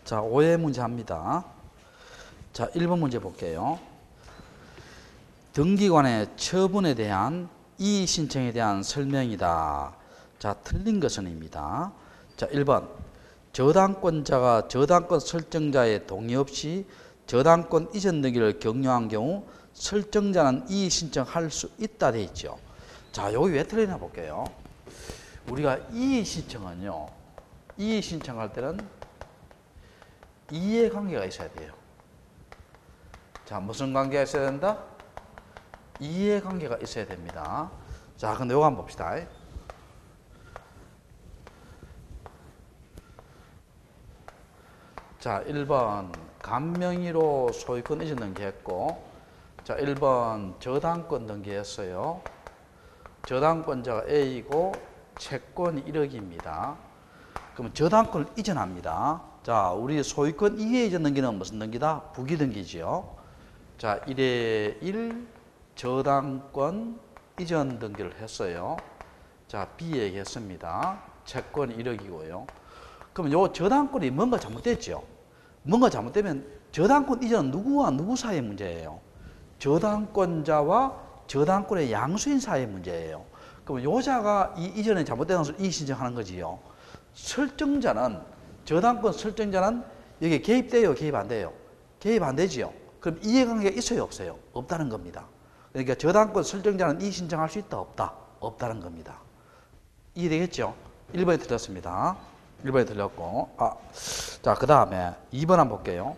자, 오해 문제 합니다. 자, 1번 문제 볼게요. 등기관의 처분에 대한 이의 신청에 대한 설명이다. 자, 틀린 것은입니다. 자, 1번. 저당권자가 저당권 설정자의 동의 없이 저당권 이전 등기를 경료한 경우 설정자는 이의 신청할 수 있다 돼 있죠. 자, 여기 왜 틀리나 볼게요. 우리가 이의 신청은요. 이의 신청할 때는 이해관계가 있어야 돼요. 자, 무슨 관계가 있어야 된다? 이해관계가 있어야 됩니다. 자, 근데 이거 한번 봅시다. 자, 1번 간명의로 소유권 이전 등기했고, 자, 1번 저당권 등기했어요. 저당권자가 A이고 채권이 1억입니다. 그럼 저당권을 이전합니다. 자, 우리 소유권 이외 이전 등기는 무슨 등기다? 부기 등기지요. 자, 1에 1 저당권 이전 등기를 했어요. 자, B에게 했습니다. 채권이 1억이고요. 그럼 요 저당권이 뭔가 잘못됐죠? 뭔가 잘못되면 저당권 이전은 누구와 누구 사이의 문제예요? 저당권자와 저당권의 양수인 사이의 문제예요. 그럼 요자가 이 이전에 잘못된 것을 이의 신청하는 거지요. 설정자는 저당권 설정자는 여기에 개입돼요, 개입 안 돼요? 개입 안 되지요. 그럼 이해관계가 있어요, 없어요? 없다는 겁니다. 그러니까 저당권 설정자는 이의 신청할 수 있다, 없다? 없다는 겁니다. 이해되겠죠? 1번이 틀렸습니다. 1번이 틀렸고, 자, 그 다음에 2번 한번 볼게요.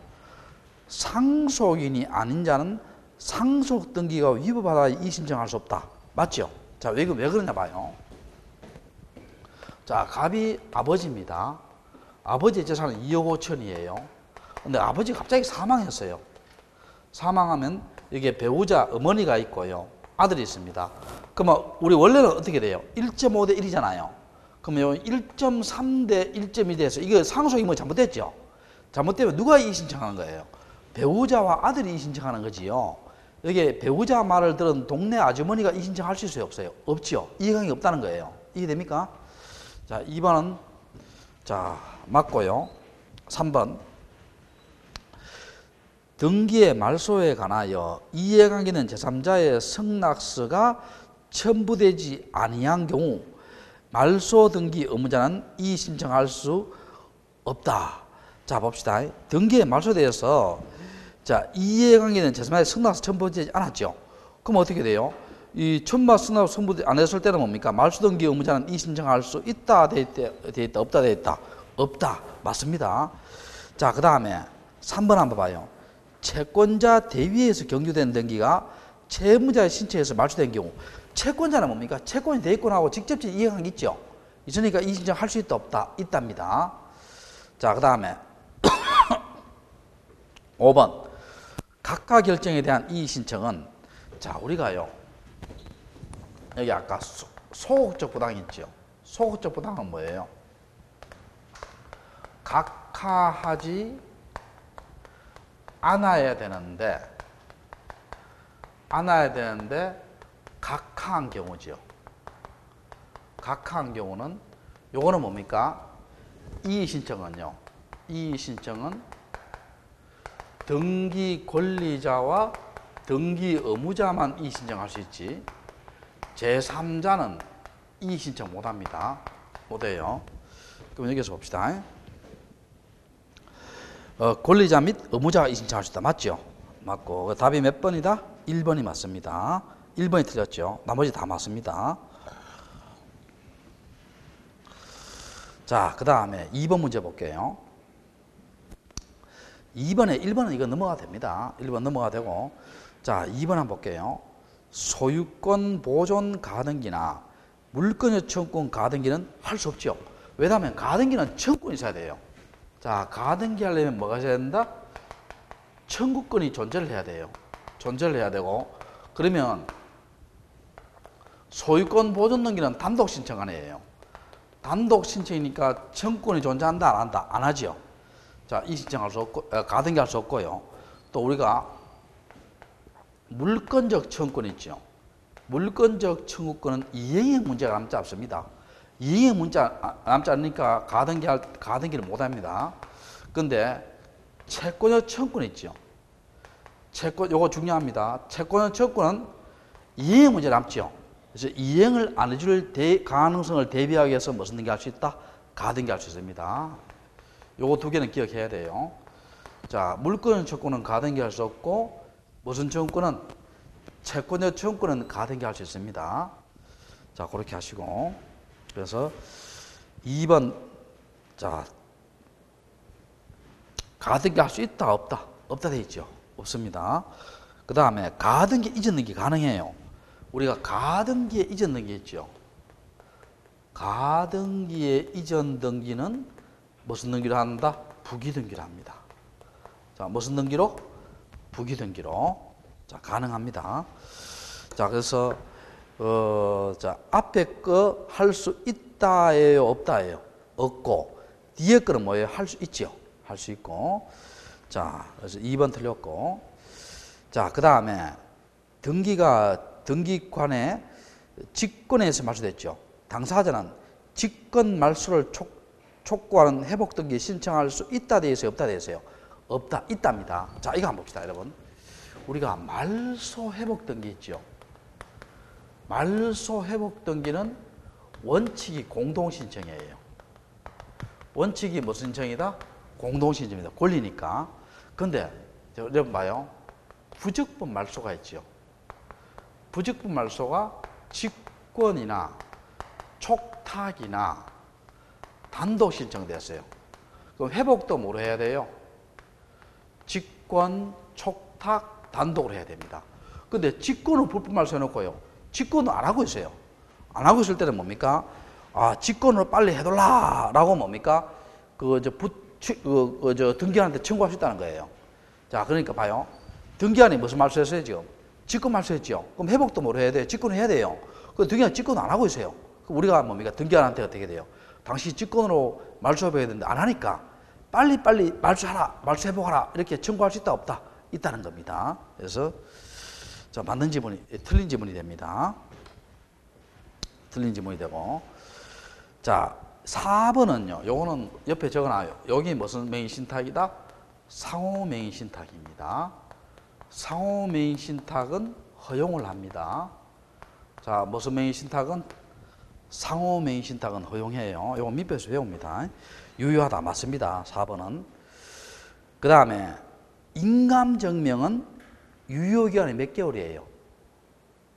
상속인이 아닌 자는 상속 등기가 위법하다 이의 신청할 수 없다. 맞죠? 자, 왜 그러냐 봐요. 자, 갑이 아버지입니다. 아버지의 재산은 2억 5천이에요. 근데 아버지가 갑자기 사망했어요. 사망하면 여기에 배우자 어머니가 있고요. 아들이 있습니다. 그러면 우리 원래는 어떻게 돼요? 1.5 대 1이잖아요. 그러면 1.3 대 1.2 돼서 이거 상속이 뭐 잘못됐죠? 잘못되면 누가 이의 신청하는 거예요? 배우자와 아들이 이의 신청하는 거지요. 여기에 배우자 말을 들은 동네 아주머니가 이의 신청할 수 있어요, 없어요? 없죠. 이해관계가 없다는 거예요. 이해됩니까? 자, 2번은 자, 맞고요. 3번. 등기의 말소에 관하여 이해관계는 제3자의 승낙서가 첨부되지 아니한 경우 말소 등기 의무자는 이의 신청할 수 없다. 자, 봅시다. 등기의 말소에 대해서 자, 이해관계는 제3자의 승낙서 첨부되지 않았죠. 그럼 어떻게 돼요? 이 첨부 승낙 첨부 안 했을 때는 뭡니까? 말소 등기 의무자는 이의 신청할 수 있다 돼 있다 없다 돼 있다 없다. 맞습니다. 자, 그 다음에 3번 한번 봐요. 채권자 대위에서 경주된 등기가 채무자의 신청에서 말소된 경우 채권자는 뭡니까? 채권이 대권하고 직접적인 이해관계 있죠. 있으니까 이의 신청할 수 있다 없다 있답니다. 자, 그 다음에 5번 각하 결정에 대한 이의 신청은 자, 우리가요 여기 아까 소극적 부당이 있죠. 소극적 부당은 뭐예요? 각하하지 않아야 되는데 각하한 경우죠. 각하한 경우는 요거는 뭡니까? 이의 신청은요. 이의 신청은 등기 권리자와 등기 의무자만 이의 신청할 수 있지 제3자는 이의 신청 못합니다. 못해요. 그럼 여기서 봅시다. 권리자 및 의무자가 이의 신청할 수 있다. 맞죠? 맞고 답이 몇 번이다? 1번이 맞습니다. 1번이 틀렸죠. 나머지 다 맞습니다. 자, 그 다음에 2번 문제 볼게요. 1번은 이거 넘어가 됩니다. 1번 넘어가 되고 자, 2번 한번 볼게요. 소유권 보존 가등기나 물권 청구권 가등기는 할 수 없죠. 왜냐하면 가등기는 청구권이 있어야 돼요. 자, 가등기 하려면 뭐가 있어야 된다? 청구권이 존재를 해야 돼요. 존재를 해야 되고 그러면 소유권 보존 등기는 단독 신청안이에요. 단독 신청이니까 청구권이 존재한다 안 한다? 안 하죠. 자, 이 신청할 수 없고 가등기 할 수 없고요. 또 우리가 물권적 청구권 있죠. 물권적 청구권은 이행의 문제가 남지 않습니다. 이행의 문제가 남지 않으니까 가등기를 못 합니다. 근데 채권의 청권 있죠. 채권, 요거 중요합니다. 채권의 청권은 이행 문제 남죠. 그래서 이행을 안 해줄 가능성을 대비하기 위해서 무슨 등기할 수 있다? 가등기할 수 있습니다. 요거 두 개는 기억해야 돼요. 자, 물권의 청권은 가등기할 수 없고, 무슨 청권은 채권의 청권은 가등기할 수 있습니다. 자, 그렇게 하시고. 그래서 2번, 자, 가등기할 수 있다, 없다? 없다 돼 있죠. 없습니다. 그 다음에 가등기 이전 등기 가능해요. 우리가 가등기에 이전 등기 있죠. 가등기에 이전 등기는 무슨 등기로 한다? 부기 등기로 합니다. 자, 무슨 등기로? 부기 등기로. 자, 가능합니다. 자, 그래서 자, 앞에 거 할 수 있다예요, 없다예요? 없고, 뒤에 거는 뭐예요? 할 수 있죠. 할 수 있고. 자, 그래서 2번 틀렸고. 자, 그 다음에 등기관의 직권에서 말소됐죠. 당사자는 직권 말소를 촉구하는 회복 등기 신청할 수 있다 돼 있어요, 없다 돼 있어요? 없다, 있답니다. 자, 이거 한번 봅시다, 여러분. 우리가 말소 회복 등기 있죠. 말소 회복 등기는 원칙이 공동 신청이에요. 원칙이 무슨 신청이다? 공동 신청입니다. 권리니까. 근데 여러분 봐요. 부적분 말소가 있죠. 부적분 말소가 직권이나 촉탁이나 단독 신청됐어요. 그럼 회복도 뭐로 해야 돼요? 직권, 촉탁, 단독으로 해야 됩니다. 근데 직권은 불법 말소 해놓고요. 직권은 안 하고 있어요. 안 하고 있을 때는 뭡니까? 아, 직권으로 빨리 해달라라고 뭡니까? 등기한테 청구할 수 있다는 거예요. 자, 그러니까 봐요. 등기한이 무슨 말소했어요, 지금? 직권 말소했죠. 그럼 회복도 뭐로 해야 돼요? 직권을 해야 돼요. 그 등기한 직권 안 하고 있어요. 그럼 우리가 뭡니까? 등기한한테 어떻게 돼요? 당시 직권으로 말소해봐야 되는데 안 하니까 빨리 말소하라, 말소해보라 이렇게 청구할 수 있다, 없다? 있다는 겁니다. 그래서 자, 맞는 지문이, 틀린 지문이 됩니다. 틀린 지문이 되고. 자, 4번은요, 요거는 옆에 적어놔요. 여기 무슨 명의 신탁이다? 상호 명의 신탁입니다. 상호 명의 신탁은 허용을 합니다. 자, 무슨 명의 신탁은? 상호 명의 신탁은 허용해요. 요거 밑배에서 외웁니다. 유효하다, 맞습니다. 4번은. 그 다음에 인감증명은 유효기간이 몇 개월이에요?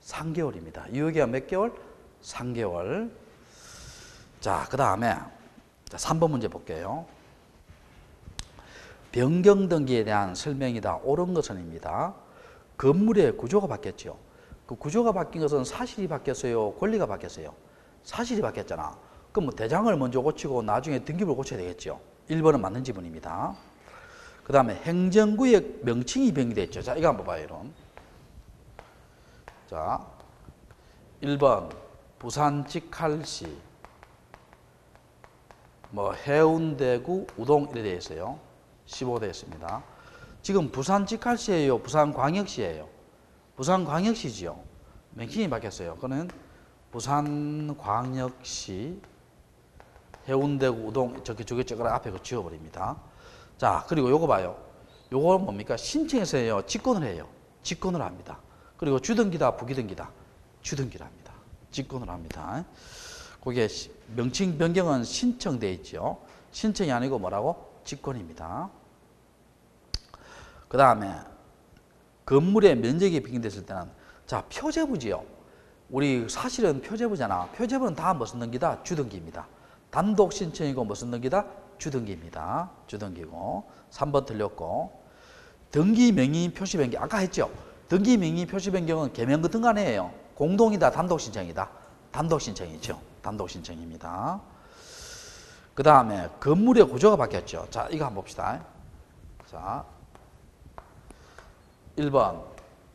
3개월입니다. 유효기간 몇 개월? 3개월. 자, 그 다음에 3번 문제 볼게요. 변경등기에 대한 설명이다. 옳은 것은입니다. 건물의 구조가 바뀌었죠. 그 구조가 바뀐 것은 사실이 바뀌었어요? 권리가 바뀌었어요? 사실이 바뀌었잖아. 그럼 뭐 대장을 먼저 고치고 나중에 등기부를 고쳐야 되겠죠. 1번은 맞는 지문입니다. 그 다음에 행정구역 명칭이 변경됐죠. 자, 이거 한번 봐요, 이런. 자, 1번 부산 직할시, 뭐 해운대구 우동 이렇게 되어 있어요. 15 되어 있습니다. 지금 부산 직할시예요, 부산 광역시예요? 부산 광역시지요. 명칭이 바뀌었어요. 그거는 부산 광역시 해운대구 우동 저기 앞에 그 지워버립니다. 자, 그리고 요거 봐요. 요거 뭡니까? 신청해서 해요, 직권을 해요? 직권을 합니다. 그리고 주등기다, 부기등기다? 주등기를 합니다. 직권을 합니다. 거기에 명칭 변경은 신청돼 있죠. 신청이 아니고 뭐라고? 직권입니다. 그 다음에 건물의 면적이 변경됐을 때는, 자, 표제부지요. 우리 사실은 표제부잖아. 표제부는 다 무슨 등기다? 주등기입니다. 단독 신청이고 무슨 등기다? 주등기입니다. 주등기고. 3번 틀렸고. 등기 명의 표시 변경, 아까 했죠. 등기 명의 표시 변경은 계명그 등간이에요. 공동이다, 단독 신청이다? 단독 신청이죠. 단독 신청입니다. 그 다음에 건물의 구조가 바뀌었죠. 자, 이거 한번 봅시다. 자, 1번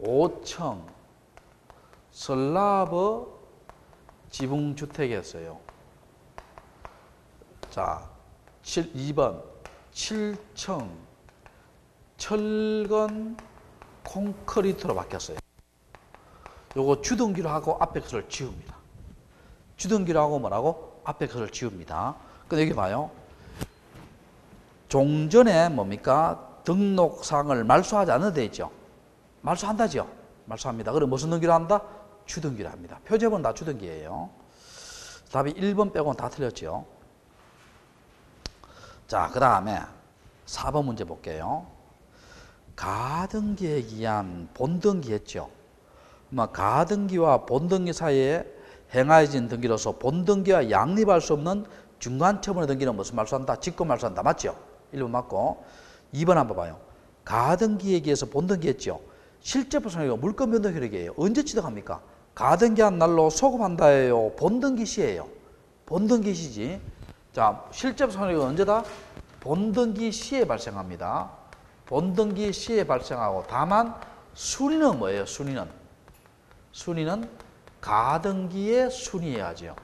5층 슬라브 지붕주택이었어요. 자, 2번 7층 철근 콘크리트로 바뀌었어요. 요거 주등기로 하고 앞에 것을 지웁니다. 주등기로 하고 뭐라고? 앞에 것을 지웁니다. 근데 여기 봐요. 종전에 뭡니까? 등록상을 말소하지 않는 데 있죠. 말소한다죠. 말소합니다. 그럼 무슨 등기로 한다? 주등기로 합니다. 표제본 다 주등기예요. 답이 1번 빼고는 다 틀렸죠. 자, 그 다음에 4번 문제 볼게요. 가등기에 기한 본등기 했죠. 가등기와 본등기 사이에 행하여진 등기로서 본등기와 양립할 수 없는 중간처분의 등기는 무슨 말소한다? 직권 말소한다. 맞죠? 1번 맞고. 2번 한번 봐요. 가등기에 기해서 본등기 했죠. 실제보상이고 물권 변동 효력이에요. 언제 취득합니까? 가등기한 날로 소급한다예요. 본등기 시예요. 본등기 시지. 자, 실제보상이 언제다? 본등기 시에 발생합니다. 본등기 시에 발생하고 다만 순위는 뭐예요? 순위는 가등기의 순위에 하죠.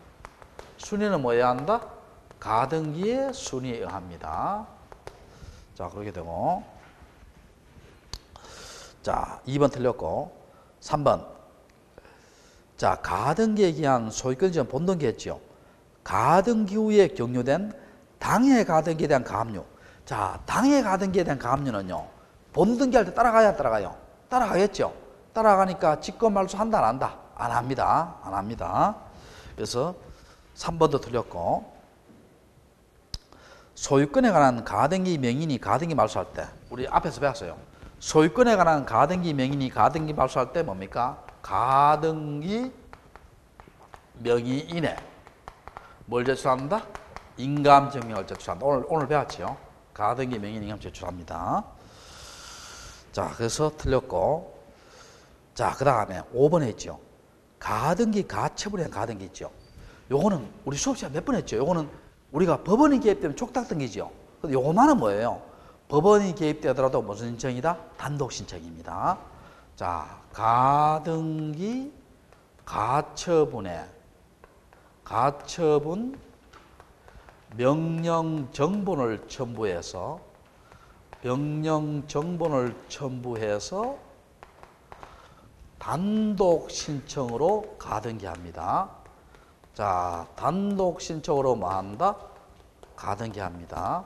순위는 뭐여야 한다? 가등기의 순위에 의합니다. 자, 그렇게 되고. 자, 2번 틀렸고. 3번. 자, 가등기에 기한 소유권 지정 본등기 했죠. 가등기 후에 경유된 당해 가등기에 대한 가압류. 자, 당해 가등기에 대한 가압류는요. 본등기 할 때 따라가야 따라가요. 따라가겠죠. 따라가니까 직권 말소 한다 안 한다? 안 합니다. 안 합니다. 그래서 3번도 틀렸고. 소유권에 관한 가등기 명인이 가등기 말소할 때 우리 앞에서 배웠어요. 소유권에 관한 가등기 명인이 가등기 말소할 때 뭡니까? 가등기 명의인에 뭘 제출한다? 인감증명을 제출한다. 오늘 배웠죠. 가등기 명의인 인감 제출합니다. 자, 그래서 틀렸고. 자, 그 다음에 5번 했죠. 가등기 가처분에 대한 가등기 있죠. 요거는 우리 수업 시간 몇 번 했죠. 요거는 우리가 법원이 개입되면 촉탁등기죠. 근데 요거만은 뭐예요? 법원이 개입되더라도 무슨 신청이다? 단독 신청입니다. 자, 가등기 가처분 명령정본을 첨부해서 단독 신청으로 가등기합니다. 자, 단독 신청으로 뭐 한다? 가등기합니다.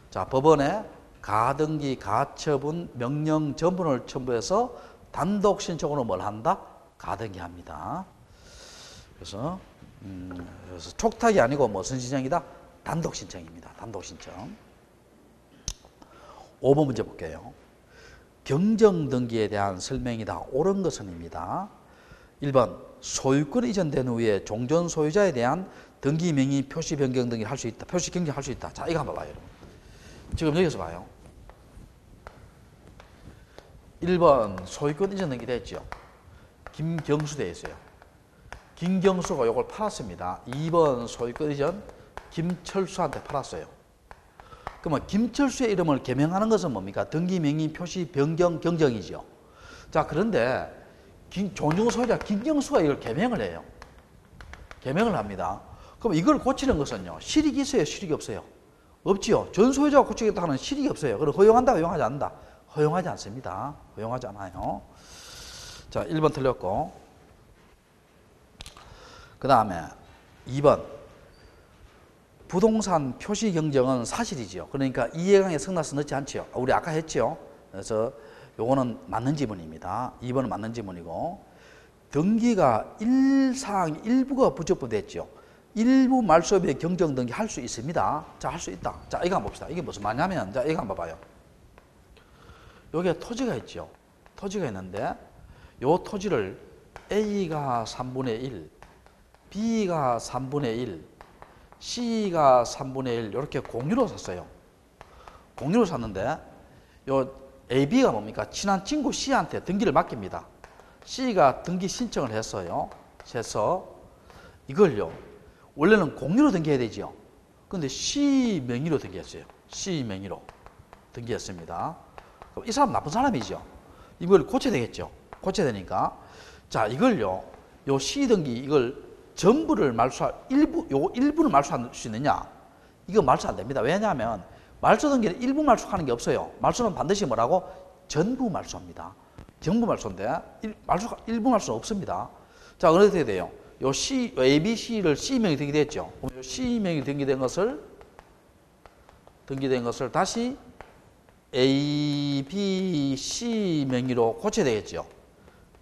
자, 법원에 가등기 가처분 명령정본을 첨부해서 단독 신청으로 뭘 한다? 가등기합니다. 그래서 촉탁이 아니고 무슨 신청이다? 단독 신청입니다. 단독 신청. 5번 문제 볼게요. 경정등기에 대한 설명이다. 옳은 것은입니다. 1번 소유권 이전된 후에 종전 소유자에 대한 등기 명의 표시 변경 등을 할 수 있다. 표시 경정할 수 있다. 자, 이거 한번 봐요. 지금 여기서 봐요. 1번 소유권 이전 등기 됐죠. 김경수 돼 있어요. 김경수가 이걸 팔았습니다. 2번 소유권 이전 김철수한테 팔았어요. 그러면 김철수의 이름을 개명하는 것은 뭡니까? 등기 명의 표시 변경 경정이죠. 자, 그런데 종전 소유자 김경수가 이걸 개명을 해요. 개명을 합니다. 그럼 이걸 고치는 것은요. 실익이 있어요? 실익이 없어요? 없지요. 전 소유자가 고치겠다 하는 실익이 없어요. 그럼 허용한다? 허용하지 않는다? 허용하지 않습니다. 허용하지 않아요. 자, 1번 틀렸고. 그 다음에 2번. 부동산 표시 경정은 사실이지요. 그러니까 이해강에 성나서 넣지 않지요. 우리 아까 했지요. 그래서 요거는 맞는 지문입니다. 2번은 맞는 지문이고. 등기가 일부가 부적법됐죠. 일부 말소비에 경정 등기 할 수 있습니다. 자, 할 수 있다. 자, 이거 한번 봅시다. 이게 무슨 말이냐면, 자, 이거 한번 봐봐요. 여기에 토지가 있죠. 토지가 있는데, 요 토지를 A가 3분의 1, B가 3분의 1, C가 3분의 1 이렇게 공유로 샀어요. 공유로 샀는데 요 AB가 뭡니까? 친한 친구 C한테 등기를 맡깁니다. C가 등기 신청을 했어요. 해서 이걸요. 원래는 공유로 등기해야 되죠. 근데 C 명의로 등기했어요. C 명의로 등기했습니다. 그럼 이 사람 나쁜 사람이죠. 이걸 고쳐야 되겠죠. 고쳐야 되니까. 자, 이걸요. 요 C 등기 이걸 전부를 말소할 일부는 말소할 수 있느냐? 이거 말소 안 됩니다. 왜냐하면 말소 등기는 일부 말소하는 게 없어요. 말소는 반드시 뭐라고? 전부 말소합니다. 전부 말소인데 일부 말소는 없습니다. 자, 어떻게 돼요? 요 A, B, C를 C 명이 등기됐죠. 요 C 명이 등기된 것을 등기된 것을 다시 A, B, C 명의로 고쳐야 되겠죠.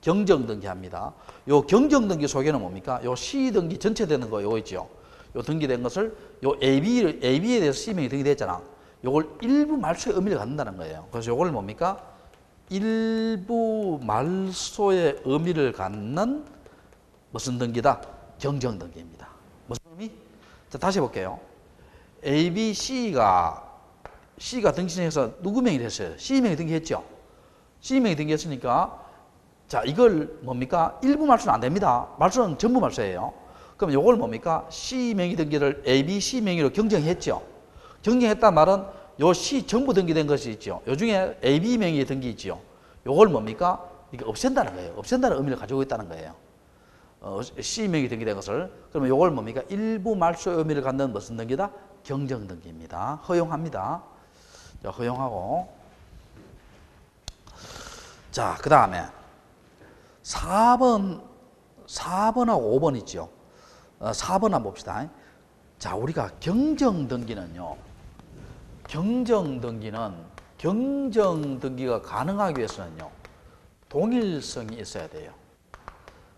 경정등기합니다. 요 경정등기 소개는 뭡니까? 요 C등기 전체 되는 거 요거 있죠. 요 등기된 것을 요 AB에 대해서 C명이 등기됐잖아. 요걸 일부 말소의 의미를 갖는다는 거예요. 그래서 요걸 뭡니까? 일부 말소의 의미를 갖는 무슨 등기다? 경정등기입니다. 무슨 의미? 자, 다시 해볼게요. A, B, C가 등기해서 누구 명의를 했어요? C명이 등기했죠? C명이 등기했으니까 자, 이걸 뭡니까? 일부 말소는 안 됩니다. 말소는 전부 말소예요. 그럼 요걸 뭡니까? C명의 등기를 A, B, C명의로 경정했죠? 경정했단 말은 요 C 전부 등기된 것이 있죠. 요 중에 A, B 명의의 등기 있죠. 요걸 뭡니까? 이게 없앤다는 거예요. 없앤다는 의미를 가지고 있다는 거예요. C 명의 등기된 것을. 그러면 요걸 뭡니까? 일부 말소의 의미를 갖는 무슨 등기다? 경정 등기입니다. 허용합니다. 자, 허용하고. 자, 그 다음에 4번하고 5번 있죠. 4번 한번 봅시다. 자, 우리가 경정등기는요. 경정등기가 가능하기 위해서는요. 동일성이 있어야 돼요.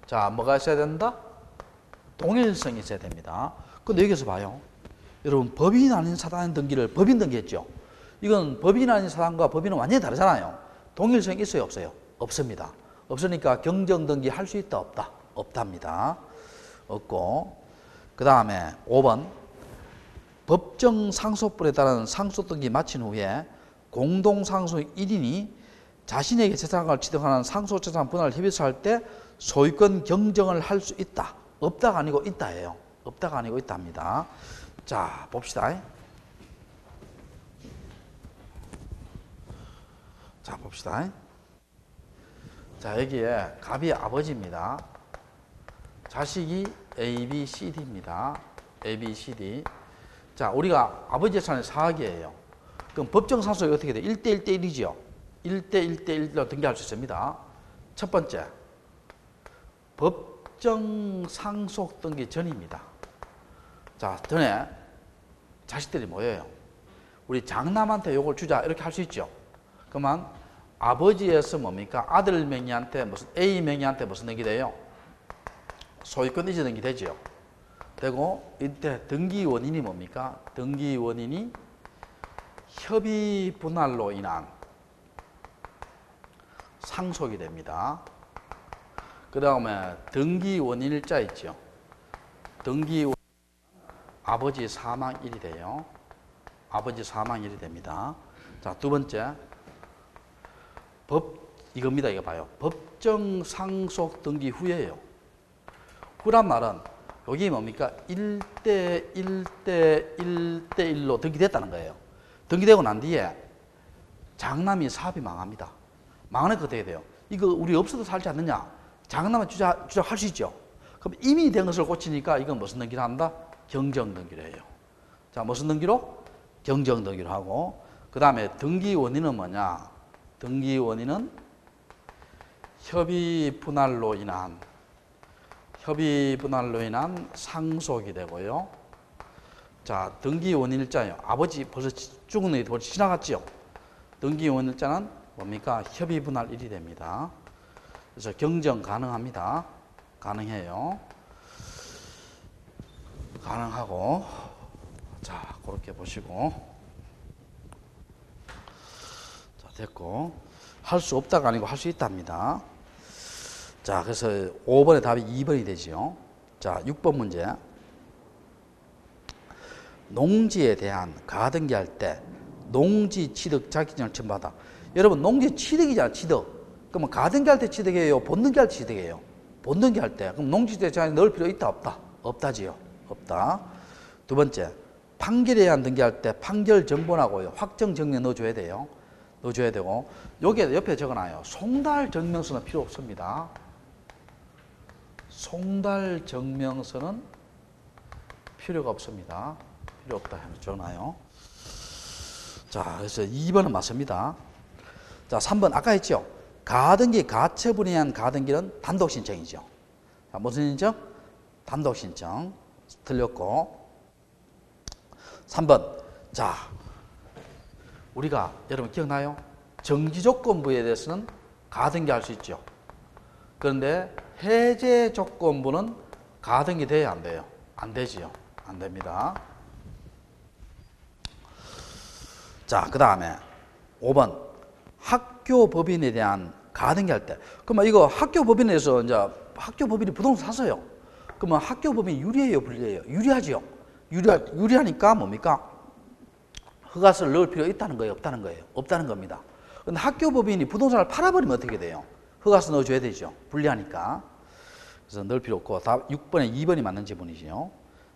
자, 뭐가 있어야 된다? 동일성이 있어야 됩니다. 근데 여기서 봐요. 여러분, 법인 아닌 사단 등기를 법인 등기했죠. 이건 법인 아닌 사단과 법인은 완전히 다르잖아요. 동일성이 있어요, 없어요? 없습니다. 없으니까 경정등기 할 수 있다, 없다? 없답니다. 없고. 그 다음에 5번. 법정 상속분에 따른 상속등기 마친 후에 공동상속 1인이 자신에게 재산을 취득하는 상속재산 분할 협의서 할 때 소유권 경정을 할 수 있다. 없다가 아니고 있다예요. 없다가 아니고 있답니다. 자, 봅시다. 자, 봅시다. 자, 여기에 갑이 아버지입니다. 자식이 A, B, C, D입니다. A, B, C, D. 자, 우리가 아버지 재산이 4억이에요. 그럼 법정 상속이 어떻게 돼요? 1대 1대 1이죠. 1대 1대 1로 등기할 수 있습니다. 첫 번째, 법정 상속 등기 전입니다. 자, 전에 자식들이 모여요. 우리 장남한테 요걸 주자 이렇게 할 수 있죠. 그러면 아버지에서 뭡니까? 아들 명의한테 무슨 A 명의한테 무슨 등기 돼요? 소유권 이전 등기 되죠. 되고 이때 등기 원인이 뭡니까? 등기 원인이 협의 분할로 인한 상속이 됩니다. 그 다음에 등기 원인일자 있죠. 등기 원인 아버지 사망일이 돼요. 아버지 사망일이 됩니다. 자, 두 번째 이겁니다. 이거 봐요. 법정 상속 등기 후에요. 후란 말은 여기 뭡니까? 1대 1대 1대 1로 등기됐다는 거예요. 등기되고 난 뒤에 장남이 사업이 망합니다. 망하니까 어떻게 돼요? 이거 우리 없어도 살지 않느냐? 장남은 주장할 수 있죠. 그럼 이미 된 것을 고치니까 이건 무슨 등기를 한다? 경정등기를 해요. 자, 무슨 등기로? 경정등기로 하고. 그 다음에 등기 원인은 뭐냐? 등기 원인은 협의 분할로 인한 상속이 되고요. 자, 등기 원인일자예요. 아버지 벌써 죽은 애 벌써 지나갔죠. 등기 원인일자는 뭡니까? 협의 분할 1이 됩니다. 그래서 경정 가능합니다. 가능해요. 가능하고. 자, 그렇게 보시고. 자, 됐고. 할 수 없다가 아니고 할 수 있답니다. 자, 그래서 5번의 답이 2번이 되죠. 자, 6번 문제. 농지에 대한 가등기할 때 농지 취득 자격증을 첨부하다. 여러분, 농지 취득이잖아, 취득. 그러면 가등기할 때 취득해요? 본등기할 때 취득해요? 본등기할 때. 그럼 농지 취득장에 넣을 필요 있다, 없다? 없다지요. 없다. 두 번째, 판결에 의한 등기할 때 판결 정본하고요. 확정 증명 넣어줘야 돼요. 넣어줘야 되고. 여기에 옆에 적어놔요. 송달 증명서는 필요 없습니다. 송달 증명서는 필요가 없습니다. 필요 없다 해서 적어놔요. 자, 그래서 2번은 맞습니다. 자, 3번 아까 했죠. 가등기, 가처분에 의한 가등기는 단독 신청이죠. 자, 무슨 신청? 단독 신청. 틀렸고. 3번. 자, 우리가 여러분 기억나요? 정지조건부에 대해서는 가등기할 수 있죠. 그런데 해제 조건부는 가등기 돼야 안 돼요? 안 되지요. 안 됩니다. 자, 그 다음에 5번 학교 법인에 대한 가등기할 때, 그러면 이거 학교 법인에서 이제 학교 법인이 부동산 샀어요. 그러면 학교 법인이 유리해요, 불리해요? 유리하지요. 유리하니까 뭡니까? 허가서를 넣을 필요 있다는 거예요, 없다는 거예요? 없다는 겁니다. 근데 학교 법인이 부동산을 팔아버리면 어떻게 돼요? 허가서 넣어줘야 되죠. 불리하니까. 그래서 넣을 필요 없고, 다 6번에 2번이 맞는 지문이죠.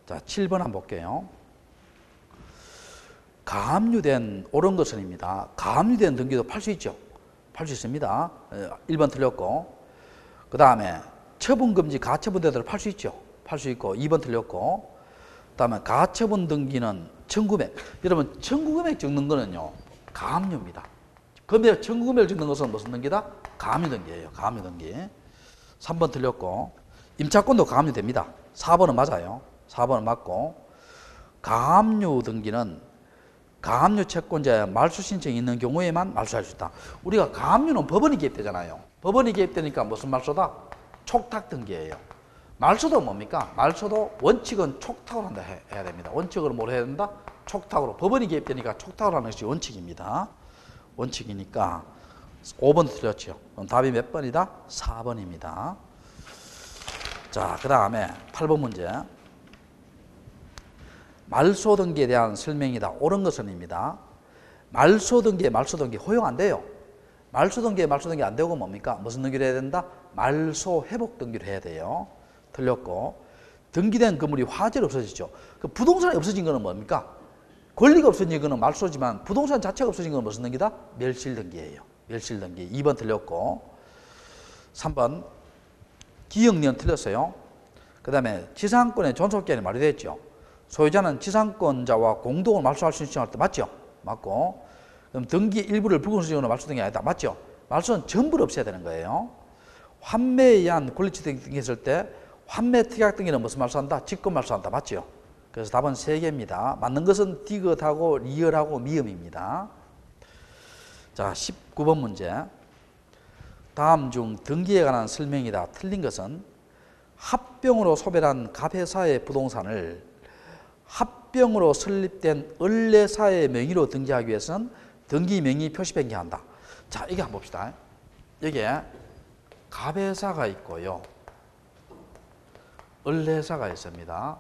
자, 7번 한번 볼게요. 가압류된 옳은 것은입니다. 가압류된 등기도 팔 수 있죠. 팔 수 있습니다. 1번 틀렸고, 그 다음에 처분금지 가처분대도를 팔 수 있죠. 팔 수 있고, 2번 틀렸고, 그 다음에 가처분 등기는 청구금액. 여러분, 청구금액 적는 거는요, 가압류입니다. 금액, 청구금액을 적는 것은 무슨 등기다? 가압류 등기예요. 가압류 등기. 3번 틀렸고, 임차권도 가압류 됩니다. 4번은 맞아요. 4번은 맞고, 가압류 등기는 가압류 채권자의 말소 신청이 있는 경우에만 말소할 수 있다. 우리가 가압류는 법원이 개입되잖아요. 법원이 개입되니까 무슨 말소다? 촉탁 등기예요. 말소도 뭡니까? 말소도 원칙은 촉탁으로 한다 해야 됩니다. 원칙으로 뭘 해야 된다? 촉탁으로. 법원이 개입되니까 촉탁으로 하는 것이 원칙입니다. 원칙이니까 5번 틀렸죠. 그럼 답이 몇 번이다? 4번입니다. 자, 그 다음에 8번 문제. 말소 등기에 대한 설명이다. 옳은 것은입니다. 말소 등기에 말소 등기 허용 안 돼요. 말소 등기에 말소 등기 안 되고 뭡니까? 무슨 등기를 해야 된다? 말소 회복 등기를 해야 돼요. 틀렸고, 등기된 건물이 화재로 없어지죠. 그 부동산이 없어진 거는 뭡니까? 권리가 없어진 거는 말소지만 부동산 자체가 없어진 건 무슨 등기다? 멸실 등기예요. 멸실 등기. 2번 틀렸고, 3번 기억리언 틀렸어요. 그 다음에 지상권의 존속기한이 말이 됐죠. 소유자는 지상권자와 공동으로 말소할 수 신청할 때 맞죠? 맞고, 그럼 등기 일부를 불공정으로 말소 등기 아니다. 맞죠? 말소는 전부를 없애야 되는 거예요. 환매에 의한 권리취득 등기했을 때 환매 특약 등기는 무슨 말소한다? 직권 말소한다. 맞죠? 그래서 답은 3개입니다. 맞는 것은 디귿하고 리얼하고 미음입니다. 자, 19번 문제. 다음 중 등기에 관한 설명이다. 틀린 것은 합병으로 소멸한 갑회사의 부동산을 합병으로 설립된 을례사의 명의로 등기하기 위해서는 등기 명의 표시 변경한다. 자, 이게 한번 봅시다. 여기에 갑회사가 있고요, 을례사가 있습니다.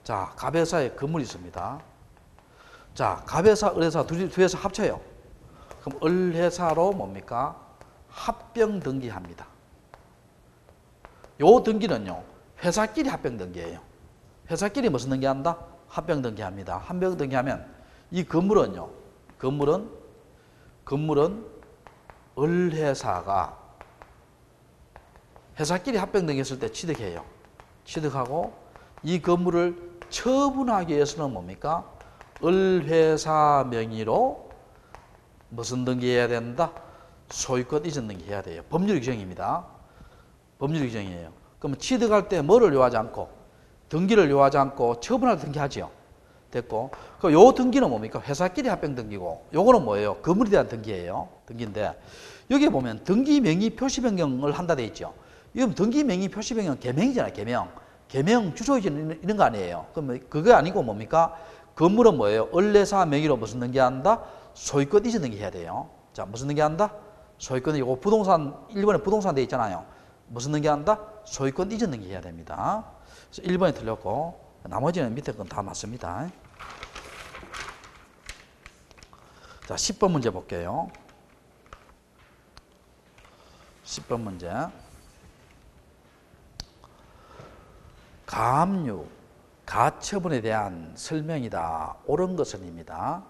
자, 갑회사에 건물이 있습니다. 자, 갑회사, 을회사 두 회사 합쳐요. 그럼 을회사로 뭡니까? 합병 등기합니다. 요 등기는요, 회사끼리 합병 등기예요. 회사끼리 무슨 등기한다? 합병 등기합니다. 합병 등기하면 이 건물은요, 건물은 을회사가 회사끼리 합병 등기했을 때 취득해요. 취득하고 이 건물을 처분하기 위해서는 뭡니까? 을회사 명의로 무슨 등기해야 된다? 소유권 이전 등기해야 돼요. 법률 규정입니다. 법률 규정이에요. 그러면 취득할 때 뭐를 요하지 않고, 등기를 요하지 않고 처분할 때 등기하지요. 됐고, 그 요 등기는 뭡니까? 회사끼리 합병 등기고, 요거는 뭐예요? 건물에 대한 등기예요. 등기인데, 여기에 보면 등기 명의 표시 변경을 한다 돼 있죠. 이건 등기 명의 표시 변경 개명이잖아요. 개명 주소 이런 거 아니에요. 그럼 그게 아니고 뭡니까? 건물은 뭐예요? 을례사 명의로 무슨 등기한다? 소유권 이전 등기해야 돼요. 자, 무슨 등기한다? 소유권, 이거 부동산, 일본에 부동산 돼 있잖아요. 무슨 등기한다? 소유권 이전 등기해야 됩니다. 그래서 1번이 틀렸고, 나머지는 밑에 건 다 맞습니다. 자, 10번 문제 볼게요. 10번 문제. 가압류, 가처분에 대한 설명이다. 옳은 것은입니다.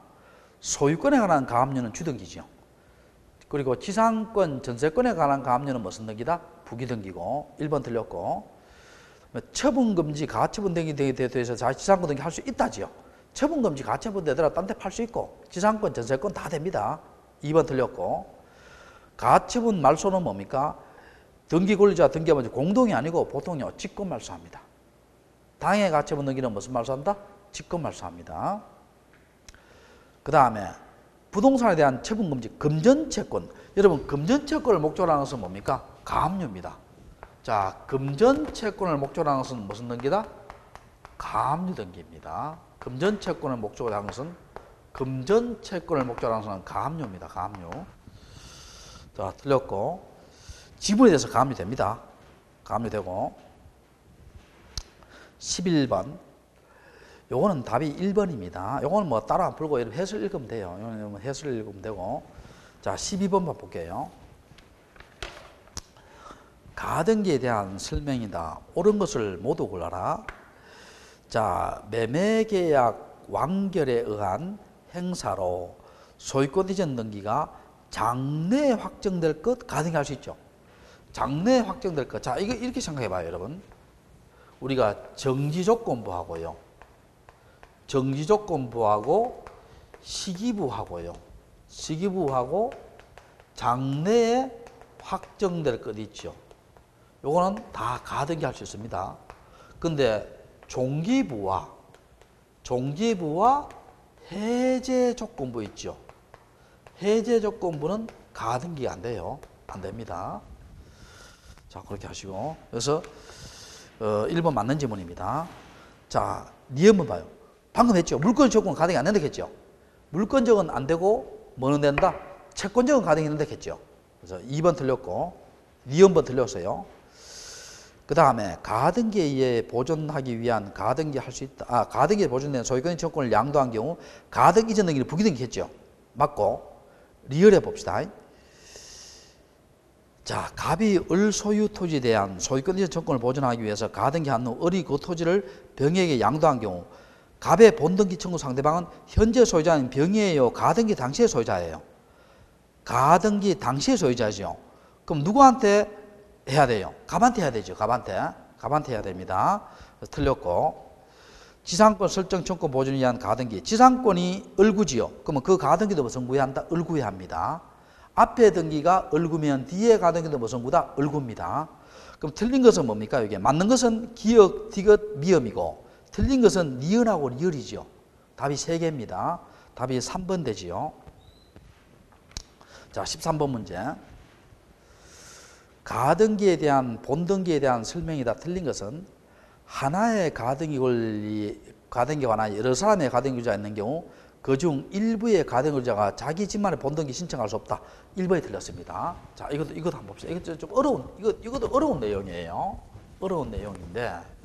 소유권에 관한 가압류는 주등기죠. 그리고 지상권, 전세권에 관한 가압류는 무슨 등기다? 부기등기고. 1번 틀렸고, 처분금지, 가처분 등기 등에 대해서 지상권 등기 할 수 있다지요. 처분금지, 가처분 되더라 딴 데 팔 수 있고, 지상권, 전세권 다 됩니다. 2번 틀렸고, 가처분 말소는 뭡니까? 등기 권리자 등기하면 공동이 아니고 보통요, 직권 말소합니다. 당해 가처분 등기는 무슨 말소한다? 직권 말소합니다. 그 다음에 부동산에 대한 처분금지, 금전채권. 여러분, 금전채권을 목적으로 하는 것은 뭡니까? 가압류입니다. 자, 금전채권을 목적으로 하는 것은 무슨 등기다? 가압류 등기입니다. 금전채권을 목적으로 하는 것은, 금전채권을 목적으로 하는 것은 가압류입니다. 가압류. 자, 틀렸고. 지분에 대해서 가압류 됩니다. 가압류 되고. 11번. 요거는 답이 1번입니다. 요거는 뭐 따라 안 풀고 해설 읽으면 돼요. 요거는 해설 읽으면 되고. 자, 12번만 볼게요. 가등기에 대한 설명이다. 옳은 것을 모두 골라라. 자, 매매계약 완결에 의한 행사로 소유권 이전 등기가 장래에 확정될 것 가등기 할 수 있죠. 장래에 확정될 것. 자, 이거 이렇게 생각해 봐요, 여러분. 우리가 정지조건부하고요. 정지조건부하고 시기부하고요. 시기부하고 장래에 확정될 것 있죠. 요거는 다 가등기 할 수 있습니다. 근데 종기부와 해제조건부 있죠. 해제조건부는 가등기가 안 돼요. 안 됩니다. 자, 그렇게 하시고. 그래서 1번 맞는 지문입니다. 자, 니은번 봐요. 방금 했죠. 물권적은 가등기 안 된다 했죠. 물권적은 안 되고 뭐는 된다? 채권적은 가등기 된다 했죠. 그래서 2번 틀렸고 니은번 틀렸어요. 그 다음에 가등기에 의해 보존하기 위한 가등기 할 수 있다. 가등기에 보존된 소유권 채권을 양도한 경우 가등기 이전 등기를 부기등기 했죠. 맞고. 리얼해 봅시다. 자, 갑이 을 소유 토지에 대한 소유권 이전 채권을 보존하기 위해서 가등기 한 후 을이 그 토지를 병에게 양도한 경우 갑의 본등기 청구 상대방은 현재 소유자인 병이에요? 가등기 당시의 소유자예요? 가등기 당시의 소유자죠. 그럼 누구한테 해야 돼요? 갑한테 해야 되죠. 갑한테 해야 됩니다. 틀렸고. 지상권 설정 청구 보존을 위한 가등기. 지상권이 을구지요. 그러면 그 가등기도 무슨 구해한다? 을구해야 합니다. 앞에 등기가 을구면 뒤에 가등기도 무슨 구다? 을구입니다. 그럼 틀린 것은 뭡니까? 이게 맞는 것은 기역, 디귿, 미음이고 틀린 것은 니은하고 리을이죠. 답이 3개입니다. 답이 3번 되지요. 자, 13번 문제. 가등기에 대한 본등기에 대한 설명이다. 틀린 것은 하나의 가등기가 하나 여러 사람의 가등기자가 있는 경우 그중 일부의 가등기자가 자기 집만의 본등기 신청할 수 없다. 1번이 틀렸습니다. 자, 이것도 한번 봅시다. 이것도 좀 어려운, 이것도 어려운 내용이에요. 어려운 내용인데.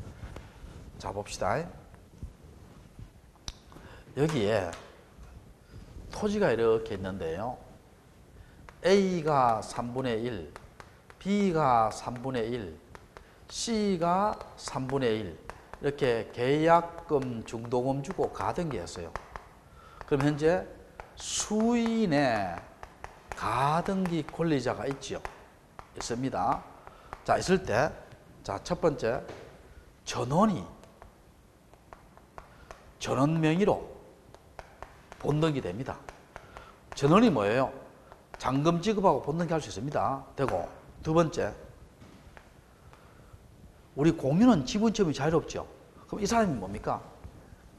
자, 봅시다. 여기에 토지가 이렇게 있는데요. A가 3분의 1, B가 3분의 1, C가 3분의 1 이렇게 계약금, 중도금 주고 가등기했어요. 그럼 현재 수인의 가등기 권리자가 있죠. 있습니다. 자, 있을 때, 자, 첫 번째, 전원 명의로 본등기 됩니다. 전원이 뭐예요? 잔금 지급하고 본등기 할 수 있습니다. 되고, 두 번째, 우리 공유는 지분점이 자유롭죠. 그럼 이 사람이 뭡니까?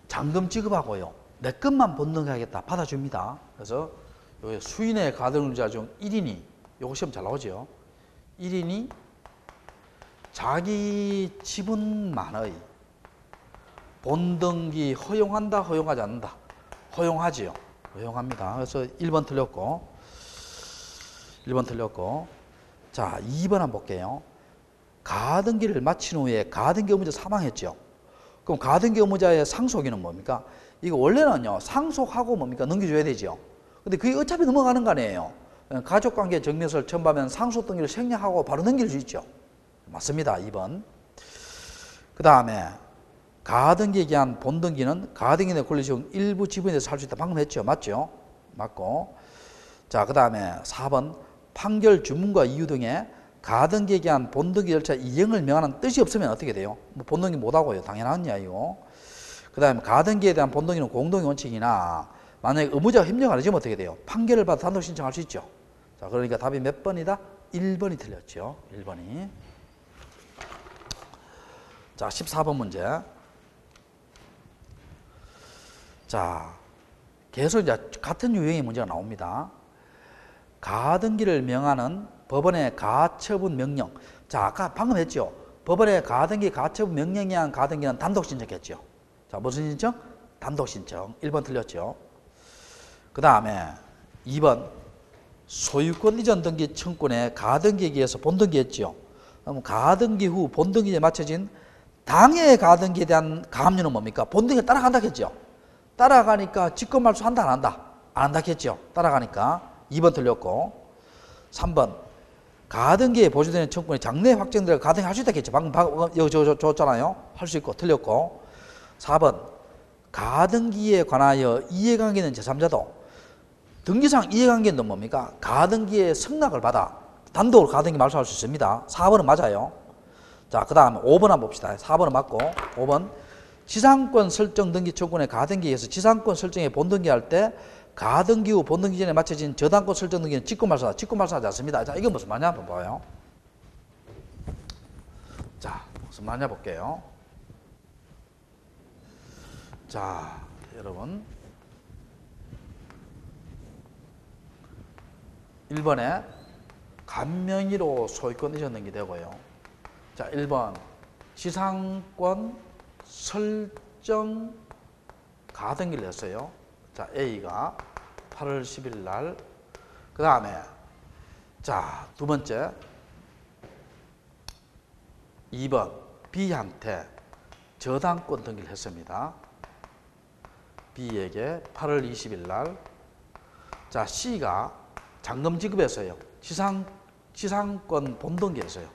잔금 지급하고요. 내 것만 본등기하겠다. 받아줍니다. 그래서 여기 수인의 가등기자 중 1인이, 요거 시험 잘 나오죠. 1인이 자기 지분만의 본등기 허용한다, 허용하지 않는다. 허용하지요. 허용합니다. 그래서 1번 틀렸고, 1번 틀렸고. 자, 2번 한번 볼게요. 가등기를 마친 후에 가등기 의무자 사망했죠. 그럼 가등기 의무자의 상속인은 뭡니까? 이거 원래는요, 상속하고 뭡니까? 넘겨줘야 되죠. 근데 그게 어차피 넘어가는 거 아니에요. 가족관계 정리서를 첨부하면 상속 등기를 생략하고 바로 넘길 수 있죠. 맞습니다. 2번. 그 다음에 가등기에 기한 본등기는 가등기의 권리 중 일부 지분에 대해서 할 수 있다. 방금 했죠. 맞죠? 맞고. 자, 그 다음에 4번 판결 주문과 이유 등의 가등기에 기한 본등기 절차 이행을 명하는 뜻이 없으면 어떻게 돼요? 뭐 본등기 못하고요. 당연한 이야기고. 그 다음에 가등기에 대한 본등기는 공동의 원칙이나 만약에 의무자가 협력 안 해주면 어떻게 돼요? 판결을 받아 단독 신청할 수 있죠. 자, 그러니까 답이 몇 번이다? 1번이 틀렸죠. 1번이. 자, 14번 문제. 자, 계속 이제 같은 유형의 문제가 나옵니다. 가등기를 명하는 법원의 가처분 명령. 자, 아까 방금 했죠. 법원의 가등기 가처분 명령에 의한 가등기는 단독 신청했죠. 자, 무슨 신청? 단독 신청. 1번 틀렸죠. 그 다음에 2번 소유권 이전 등기 청구권의 가등기에 의해서 본등기했죠. 그럼 가등기 후 본등기에 맞춰진 당해 가등기에 대한 가압류는 뭡니까? 본등기에 따라간다 했죠. 따라가니까 직권말소 한다 안 한다? 안 한다 했죠. 따라가니까 2번 틀렸고 3번 가등기에 보조되는 청구권이 장래 확정되어 가등기 할 수 있다 했죠. 방금 여기 줬잖아요. 할 수 있고 틀렸고 4번 가등기에 관하여 이해관계 있는 제3자도 등기상 이해관계는 뭡니까? 가등기에 승낙을 받아 단독으로 가등기 말소할 수 있습니다. 4번은 맞아요. 자, 그 다음에 5번 한번 봅시다. 4번은 맞고 5번 지상권 설정 등기 청구권의 가등기에서 지상권 설정에 본등기할 때 가등기 후 본등기 전에 맞춰진 저당권 설정 등기는 직권말소다. 직권말소하지 않습니다. 자, 이건 무슨 말이냐 한번 봐요. 자, 무슨 말이냐 볼게요. 자, 여러분 1번에 간명의로 소유권 이전 등기 되고요. 자, 1번 지상권 설정 가등기를 했어요. 자, A가 8월 10일 날. 그 다음에 자, 두 번째 2번 B한테 저당권 등기를 했습니다. B에게 8월 20일 날. 자, C가 잔금 지급했어요. 지상권 본등기했어요.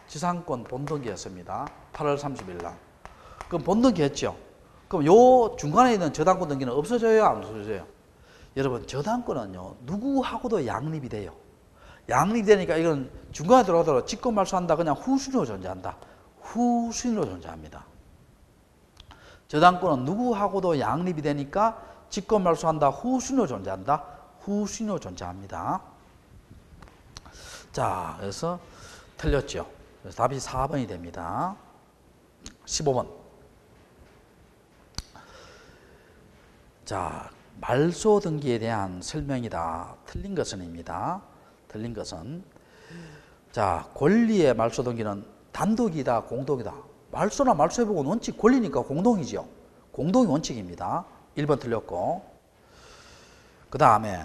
지상권 본등기했습니다. 8월 30일 날. 그럼 본등기 했죠. 그럼 요 중간에 있는 저당권 등기는 없어져요? 안 없어져요? 여러분, 저당권은요, 누구하고도 양립이 돼요. 양립이 되니까 이건 중간에 들어가더라도 직권말소한다. 그냥 후순위로 존재한다. 후순위로 존재합니다. 저당권은 누구하고도 양립이 되니까 직권말소한다. 후순위로 존재한다. 후순위로 존재합니다. 자, 그래서 틀렸죠. 그래서 답이 4번이 됩니다. 15번. 자, 말소 등기에 대한 설명이다. 틀린 것은입니다. 틀린 것은 자, 권리의 말소 등기는 단독이다, 공동이다. 말소나 말소회복은 원칙 권리니까 공동이죠. 공동이 원칙입니다. 1번 틀렸고 그 다음에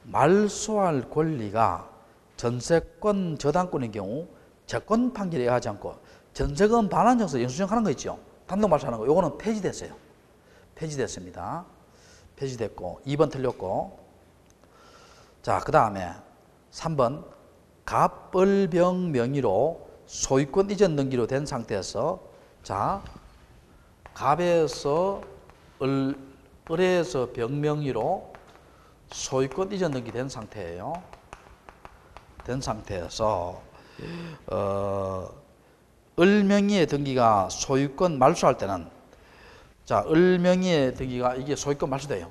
말소할 권리가 전세권, 저당권인 경우 채권 판결에 의하지 않고 전세금 반환정서 영수증하는 거 있죠. 단독 말소하는 거. 요거는 폐지됐어요. 폐지됐습니다. 폐지됐고 2번 틀렸고 자, 그 다음에 3번 갑을병 명의로 소유권 이전 등기로 된 상태에서 자, 갑에서 을에서 병명의로 소유권 이전 등기 된 상태예요. 된 상태에서 을명의의 등기가 소유권 말소할 때는 자, 을명의의 등기가 이게 소유권 말소돼요.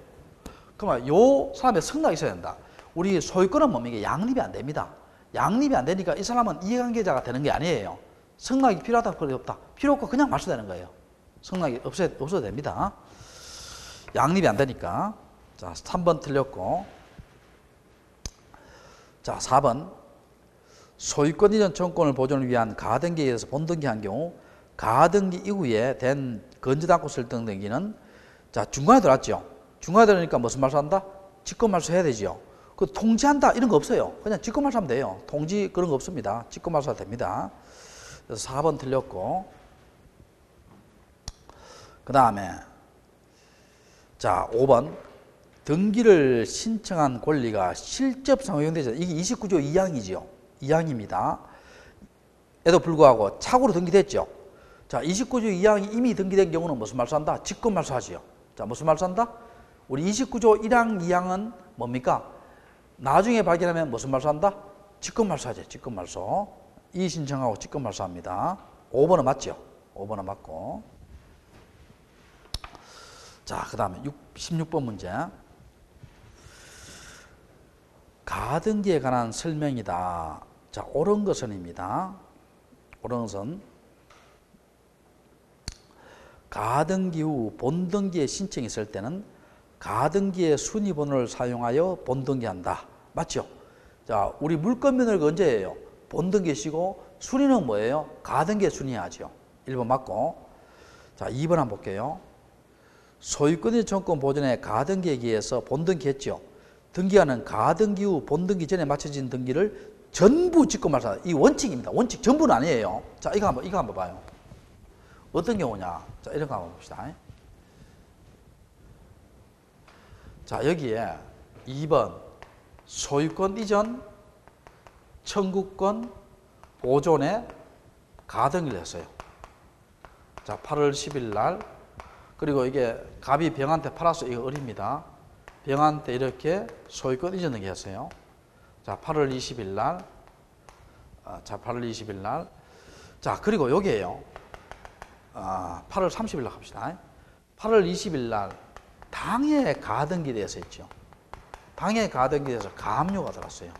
그러면 요 사람의 승낙이 있어야 된다. 우리 소유권은 뭡니까? 양립이 안 됩니다. 양립이 안 되니까 이 사람은 이해관계자가 되는 게 아니에요. 승낙이 필요하다, 필요 없다. 필요 없고 그냥 말소되는 거예요. 승낙이 없어도 됩니다. 양립이 안 되니까. 자, 3번 틀렸고. 자, 4번. 소유권 이전 청구권을 보존을 위한 가등기에 의해서 본등기한 경우 가등기 이후에 된 건저당권 설정 등기는 자, 중간에 들어왔죠. 중간에 들어오니까 무슨 말소한다? 직권말소 해야 되죠. 그 통지한다 이런 거 없어요. 그냥 직권말소하면 돼요. 통지 그런 거 없습니다. 직권말소가 됩니다. 그래서 4번 틀렸고 그 다음에 자, 5번 등기를 신청한 권리가 실접상 허용되지 이게 29조 2항이지요. 2항입니다. 에도 불구하고 착오로 등기됐죠. 자, 29조 2항이 이미 등기된 경우는 무슨 말소한다? 직권말소하지요. 자, 무슨 말소한다? 우리 29조 1항, 2항은 뭡니까? 나중에 발견하면 무슨 말소한다? 직권말소하죠. 직권말소. 이의 신청하고 직권말소합니다. 5번은 맞죠? 5번은 맞고. 자, 그 다음에 16번 문제. 가등기에 관한 설명이다. 자, 옳은 것은입니다. 옳은 것은 가등기 후 본등기에 신청이 있을 때는 가등기의 순위번호를 사용하여 본등기한다. 맞죠? 자, 우리 물권면허가 언제예요? 본등기시고 순위는 뭐예요? 가등기의 순위하죠. 1번 맞고. 자, 2번 한번 볼게요. 소유권의 정권 보존의 가등기에 의해서 본등기했죠. 등기하는 가등기 후 본등기 전에 마쳐진 등기를 전부 직권 말소한다. 이 원칙입니다. 원칙 전부는 아니에요. 자, 이거 한번 봐요. 어떤 경우냐? 자, 이런 거 한번 봅시다. 자, 여기에 2번 소유권 이전 청구권 보존에 가등기를 했어요. 자, 8월 10일 날. 그리고 이게 갑이 병한테 팔아서 이거 을입니다. 병한테 이렇게 소유권 이전 등기했어요. 자, 8월 20일 날. 자, 8월 20일 날. 자, 그리고 여기에요. 8월 30일 날 합시다. 8월 20일 날 당해 가등기 대해서 있죠. 당해 가등기 대해서 가압류가 들어왔어요.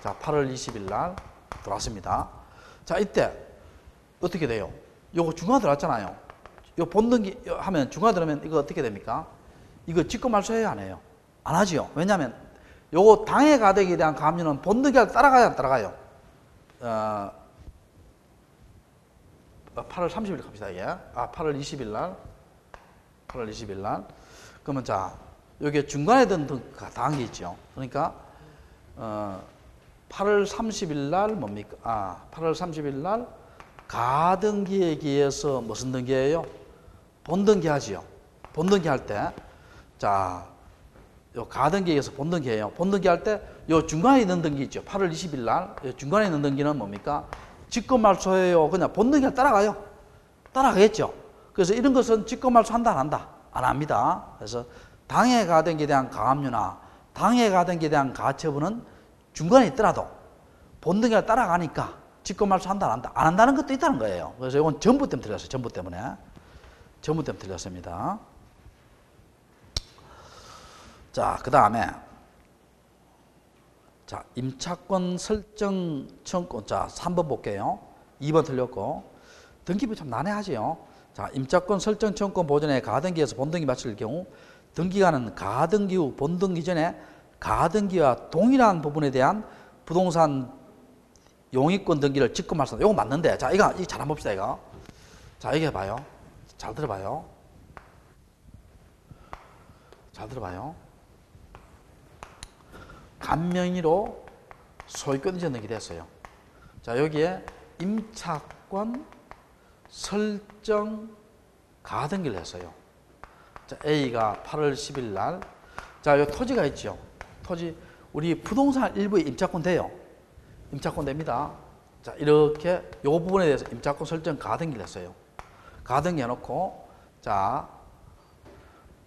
자, 8월 20일 날 들어왔습니다. 자, 이때 어떻게 돼요? 요거 중간 들어왔잖아요. 요 본등기 하면 중간 들어오면 이거 어떻게 됩니까? 이거 직권 말소해야 안 해요? 안 하지요. 왜냐하면 요거 당해 가등기에 대한 가압류는 본등기가 따라가야 안 따라가요? 8월 30일 갑시다. 이게. 8월 20일 날. 8월 20일 날. 그러면 자, 여기 중간에 든 당한 게 있죠. 그러니까 8월 30일 날 뭡니까? 8월 30일 날 가등기에 의해서 무슨 등기예요? 본등기 하지요. 본등기 할 때, 자, 요 가등기에 의해서 본등기예요. 본등기 할 때, 요 중간에 있는 등기 있죠. 8월 20일 날, 요 중간에 있는 등기는 뭡니까? 직권 말소예요. 그냥 본등기가 따라가요. 따라가겠죠. 그래서 이런 것은 직권 말소한다, 안 한다? 안 합니다. 그래서 당해 가등기에 대한 가압류나 당해 가등기에 대한 가처분은 중간에 있더라도 본등기가 따라가니까 직권 말소한다, 안 한다? 안 한다는 것도 있다는 거예요. 그래서 이건 전부 때문에 틀렸어요. 전부 때문에. 전부 때문에 틀렸습니다. 자, 그 다음에 자, 임차권 설정 청권. 자, 3번 볼게요. 2번 틀렸고. 등기부 참 난해하지요. 자, 임차권 설정 청권 보존에 가등기에서 본등기 마칠 경우 등기가는 가등기 후 본등기 전에 가등기와 동일한 부분에 대한 부동산 용익권 등기를 직권 말소한다. 이거 맞는데. 자, 이거 잘 한번 봅시다, 이거. 자, 이게 봐요. 잘 들어봐요. 잘 들어봐요. 간명의로 소유권 이전 등기 됐어요. 자, 여기에 임차권 설정 가등기를 했어요. 자, A가 8월 10일 날. 자, 요 토지가 있죠. 토지, 우리 부동산 일부에 임차권 돼요. 임차권 됩니다. 자, 이렇게 요 부분에 대해서 임차권 설정 가등기를 했어요. 가등기 해놓고, 자,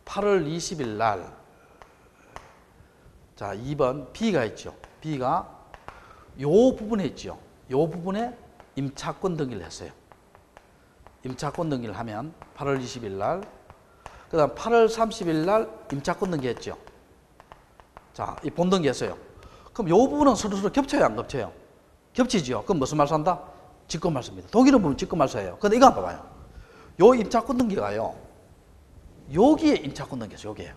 8월 20일 날, 자, 2번 B가 있죠. B가 요 부분에 있죠. 요 부분에 임차권 등기를 했어요. 임차권 등기를 하면 8월 20일 날, 그 다음 8월 30일 날 임차권 등기 했죠. 자, 이 본등기 했어요. 그럼 요 부분은 서로 겹쳐요, 안 겹쳐요? 겹치죠. 그럼 무슨 말소한다? 직권 말소입니다. 동일한 부분 직권 말소예요. 근데 이거 한번 봐봐요. 요 임차권 등기가요, 여기에 임차권 등기죠, 여기에.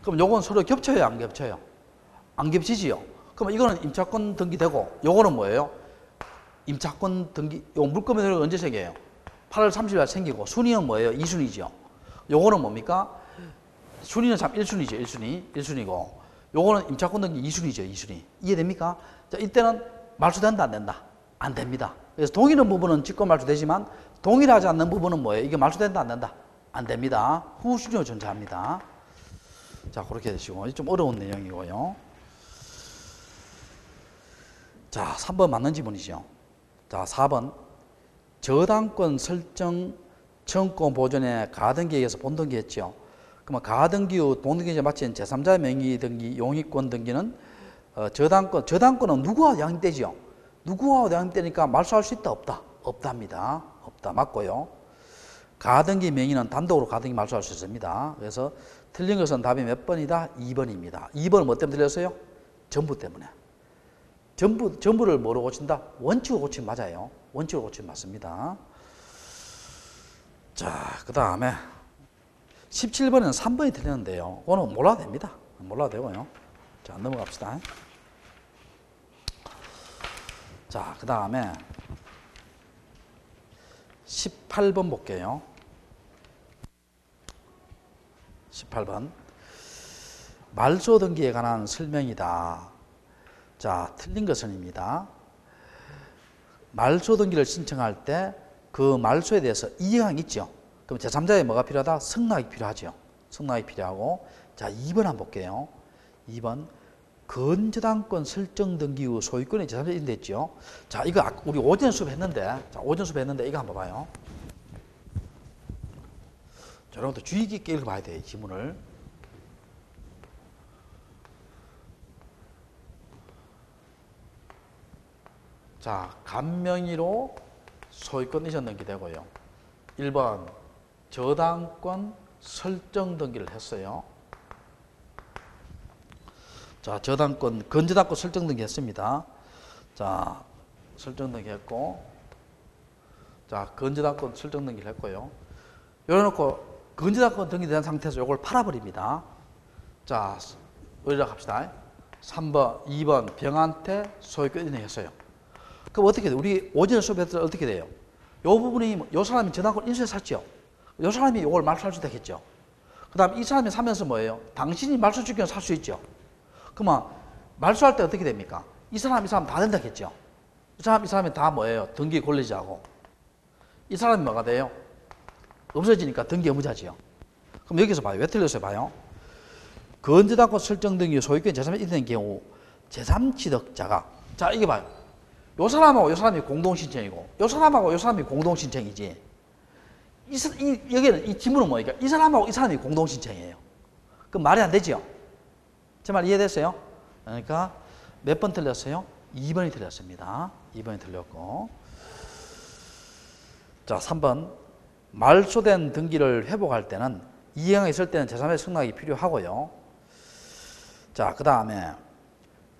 그럼 요건 서로 겹쳐요, 안 겹쳐요? 안 겹치지요. 그럼 이거는 임차권 등기되고, 요거는 뭐예요? 임차권 등기, 요 물권면허가 언제 생겨요? 8월 30일 날 생기고, 순위는 뭐예요? 2순위죠. 요거는 뭡니까? 순위는 참 1순위죠, 1순위고, 요거는 임차권 등기 2순위죠, 2순위. 이해됩니까? 자, 이때는 말소된다, 안 된다? 안 됩니다. 그래서 동일한 부분은 직권 말소되지만, 동일하지 않는 부분은 뭐예요? 이게 말소된다, 안 된다? 안 됩니다. 후순위로 존재합니다. 자, 그렇게 되시고, 좀 어려운 내용이고요. 자, 3번 맞는 지문이죠. 자, 4번. 저당권 설정 청권 보존에 가등기에 의해서 본등기 했죠. 그러면 가등기 후 본등기에 마친 제3자의 명의 등기, 용익권 등기는 저당권은 누구와 양립되죠? 누구와 양립되니까 말소할 수 있다, 없다? 없답니다. 없다. 맞고요. 가등기 명의는 단독으로 가등기 말소할 수 있습니다. 그래서 틀린 것은 답이 몇 번이다? 2번입니다. 2번은 뭐 때문에 틀렸어요? 전부 때문에. 전부를 뭐로 고친다? 원칙으로 고치면 맞아요. 원칙으로 고치면 맞습니다. 자, 그 다음에 17번에는 3번이 틀렸는데요. 그거는 몰라도 됩니다. 몰라도 되고요. 자, 넘어갑시다. 자, 그 다음에 18번 볼게요. 18번. 말소 등기에 관한 설명이다. 자, 틀린 것은입니다. 말소 등기를 신청할 때 그 말소에 대해서 이행이 있죠. 그럼 제3자에 뭐가 필요하다? 승낙이 필요하죠. 승낙이 필요하고. 자, 2번 한번 볼게요. 2번. 건저당권 설정 등기 후 소유권이 제3자에 인도했죠. 자, 이거 우리 오전 수업 했는데, 자, 오전 수업 했는데 이거 한번 봐요. 자, 여러분들 주의 깊게 읽어봐야 돼요, 이 지문을. 자, 간명의로 소유권 이전 등기 되고요. 1번 저당권 설정 등기를 했어요. 자, 저당권, 건저당권 설정 등기 했습니다. 자, 설정 등기 했고, 자, 건저당권 설정 등기를 했고요. 열어놓고 건저당권 등기된 상태에서 이걸 팔아버립니다. 자, 어디다 갑시다. 3번, 2번 병한테 소유권 이전했어요. 그럼 어떻게 돼요? 우리 오전 수업에서 어떻게 돼요? 요 부분이, 요 사람이 저당권 인수해 샀죠? 요 사람이 이걸 말소할 수 있겠죠? 그 다음 이 사람이 사면서 뭐예요? 당신이 말소 주権살 수 있죠? 그러면 말소할 때 어떻게 됩니까? 이 사람 다 된다겠죠? 이 사람이 다 뭐예요? 등기 권리자고. 이 사람이 뭐가 돼요? 없어지니까 등기 의무자지요. 그럼 여기서 봐요. 왜 틀렸어요? 봐요. 건저당권 설정 등기 소유권 제3에 인된 경우 제3취득자가, 자, 이게 봐요. 요 사람하고 요 사람이 공동신청이고, 요 사람하고 요 사람이 공동신청이지. 여기는 이 지문은 뭐니까? 이 사람하고 이 사람이 공동신청이에요. 그럼 말이 안 되죠? 제 말 이해됐어요? 그러니까 몇 번 틀렸어요? 2번이 틀렸습니다. 2번이 틀렸고. 자, 3번. 말소된 등기를 회복할 때는 이행이 있을 때는 제3의 승낙이 필요하고요. 자, 그 다음에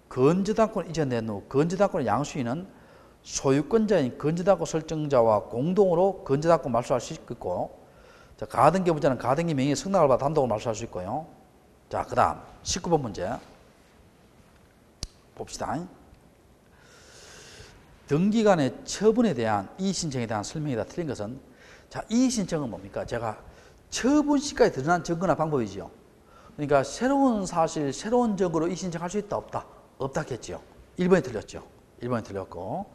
건저당권 이전된 후 건저당권의 양수인은 소유권자인 건저당권 설정자와 공동으로 건저당권 말소할 수 있고, 자, 가등기 의무자는 가등기 명의 승낙을 받아 단독으로 말소할 수 있고요. 자, 그 다음 19번 문제 봅시다. 등기간의 처분에 대한 이의신청에 대한 설명이다. 틀린 것은, 자, 이의신청은 뭡니까? 제가 처분시까지 드러난 증거나 방법이죠. 그러니까 새로운 사실, 새로운 증거로 이의신청할 수 있다, 없다? 없다겠죠. 1번이 틀렸죠. 1번이 틀렸고.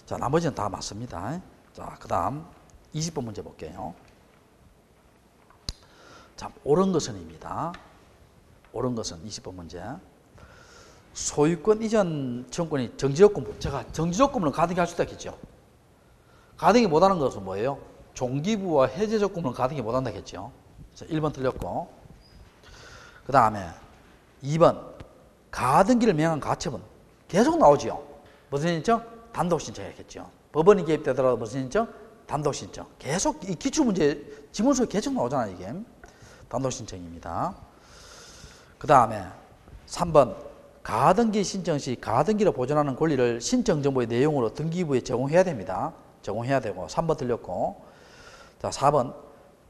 자, 나머지는 다 맞습니다. 자, 그 다음 20번 문제 볼게요. 자, 옳은 것은입니다. 옳은 것은 20번 문제. 소유권 이전 청구권이 정지조건부. 제가 정지조건부는 가등기 할 수 있다겠죠. 가등기 못하는 것은 뭐예요? 종기부와 해제조건부는 가등기 못한다겠죠. 1번 틀렸고. 그 다음에 2번. 가등기를 명한 가처분. 계속 나오죠. 무슨 신청? 단독 신청했겠죠. 법원이 개입되더라도 무슨 신청? 단독 신청. 계속 이 기출문제 지문수에 계속 나오잖아요. 이게. 단독 신청입니다. 그 다음에 3번. 가등기 신청 시 가등기를 보존하는 권리를 신청 정보의 내용으로 등기부에 제공해야 됩니다. 제공해야 되고. 3번 틀렸고. 자, 4번.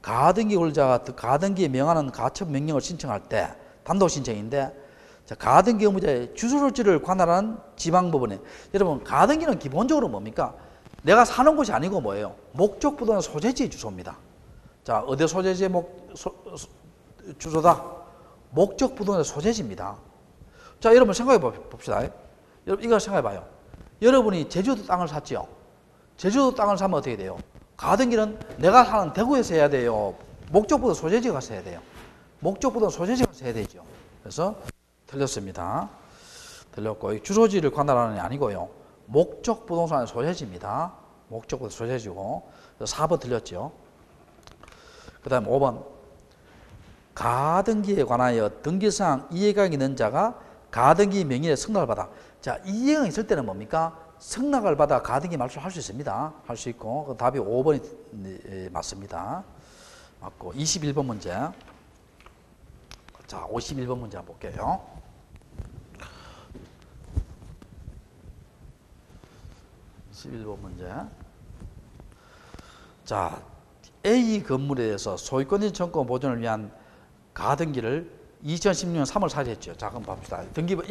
가등기 권리자가 가등기에 명하는 가처분 명령을 신청할 때 단독 신청인데, 자, 가등기 의무자의 주소지를 관할하는 지방법원에, 여러분 가등기는 기본적으로 뭡니까? 내가 사는 곳이 아니고 뭐예요? 목적부도나 소재지의 주소입니다. 자, 어디 소재지의 주소다? 목적부도나 소재지입니다. 자, 여러분 생각해 봅시다. 여러분 이거 생각해 봐요. 여러분이 제주도 땅을 샀죠? 제주도 땅을 사면 어떻게 돼요? 가등기는 내가 사는 대구에서 해야 돼요? 목적부도 소재지가 가서 해야 돼요? 목적부도 소재지가 가서 해야 되죠. 그래서 틀렸습니다. 틀렸고, 주소지를 관할하는 게 아니고요. 목적 부동산의 소재지입니다. 목적 소재지고. 4번 틀렸죠. 그 다음 5번. 가등기에 관하여 등기사항 이해가 있는 자가 가등기 명의의 승낙을 받아. 자, 이해가 있을 때는 뭡니까? 승낙을 받아 가등기 말소할 수 있습니다. 할 수 있고. 그 답이 5번이 맞습니다. 맞고. 21번 문제. 자, 51번 문제 한번 볼게요. 11번 문제. 자, A 건물에 대해서 소유권 이전 청구권 보존을 위한 가등기를 2016년 3월 4일 했죠. 자, 그럼 봅시다. 등기부,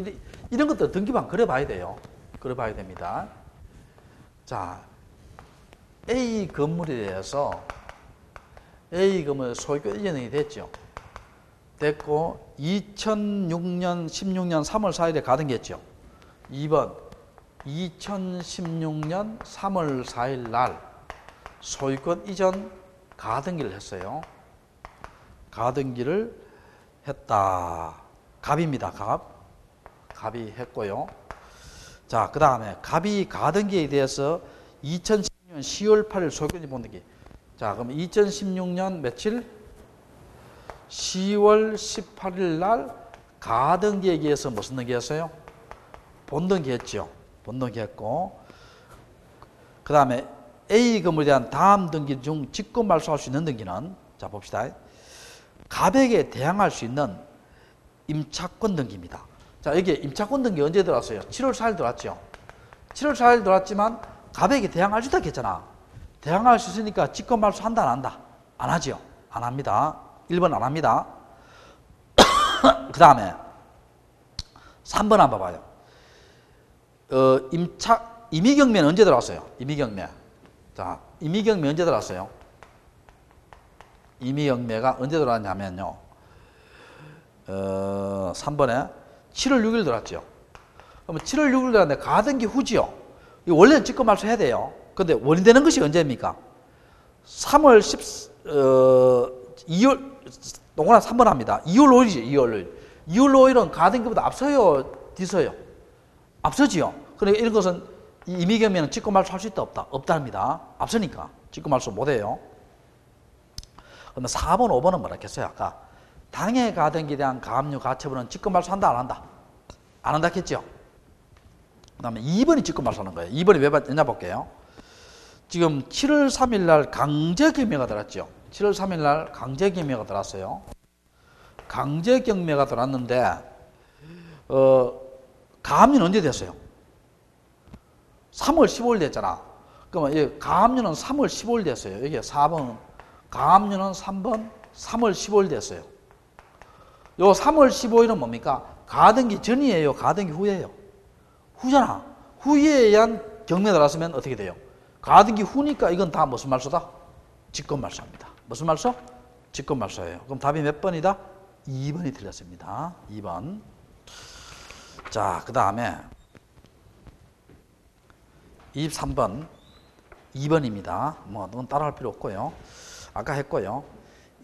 이런 것들 등기부한 그려봐야 돼요. 그려봐야 됩니다. 자, A 건물에 대해서 A 건물 소유권 이전이 됐죠. 됐고 2006년 16년 3월 4일에 가등기했죠. 2번 2016년 3월 4일 날 소유권 이전 가등기를 했어요. 가등기를 했다. 갑입니다. 갑이 했고요. 자, 그 다음에 갑이 가등기에 대해서 2016년 10월 8일 소유권 본등기. 자, 그럼 2016년 며칠? 10월 18일 날 가등기에 의해서 무슨 등기했어요? 본등기 했죠. 본등기 했고, 그 다음에 A 건물에 대한 다음 등기 중 직권 말소할 수 있는 등기는, 자, 봅시다. 갑에게 대항할 수 있는 임차권 등기입니다. 자, 여기 임차권 등기 언제 들어왔어요? 7월 4일 들어왔죠. 7월 4일 들어왔지만 갑에게 대항할 수 있다 했잖아. 대항할 수 있으니까 직권 말소 한다 안 한다? 안 하죠. 안 합니다. 1번 안 합니다. 그 다음에 3번 한번 봐봐요. 임의경매는 언제 들어왔어요? 임의경매. 자, 임의경매 언제 들어왔어요? 임의경매가 언제 들어왔냐면요. 3번에 7월 6일 들어왔죠. 그러면 7월 6일 들어왔는데 가등기 후지요. 원래는 직권 말소 해야 돼요. 근데 원인되는 것이 언제입니까? 3월 2월, 농구나 3번 합니다. 2월 5일이죠, 2월 5일. 2월 5일은 가등기보다 앞서요, 뒤서요? 앞서지요. 그러니까 이런 것은 임의경매는 직권 말소 할 수 있다, 없다? 없답니다. 앞서니까. 직권 말소 못 해요. 그러면 4번, 5번은 뭐라 했어요, 아까? 당해 가등기에 대한 가압류, 가처분은 직권 말소 한다, 안 한다? 안 한다 했죠? 그 다음에 2번이 직권 말소 하는 거예요. 2번이 왜 봤냐 볼게요. 지금 7월 3일 날 강제경매가 들어왔죠. 7월 3일 날 강제경매가 들어왔어요. 강제경매가 들어왔는데, 가압류는 언제 됐어요? 3월 15일 됐잖아. 그러면 가압류는 3월 15일 됐어요. 여기 4번. 가압류는 3번 3월 15일 됐어요. 요 3월 15일은 뭡니까? 가등기 전이에요? 가등기 후예요? 후잖아. 후에 의한 경매가 들어왔으면 어떻게 돼요? 가등기 후니까 이건 다 무슨 말소다? 직권 말소입니다. 무슨 말소? 직권 말소예요. 그럼 답이 몇 번이다? 2번이 틀렸습니다. 2번. 자, 그 다음에 23번 2번입니다. 뭐 너무 따라할 필요 없고요. 아까 했고요.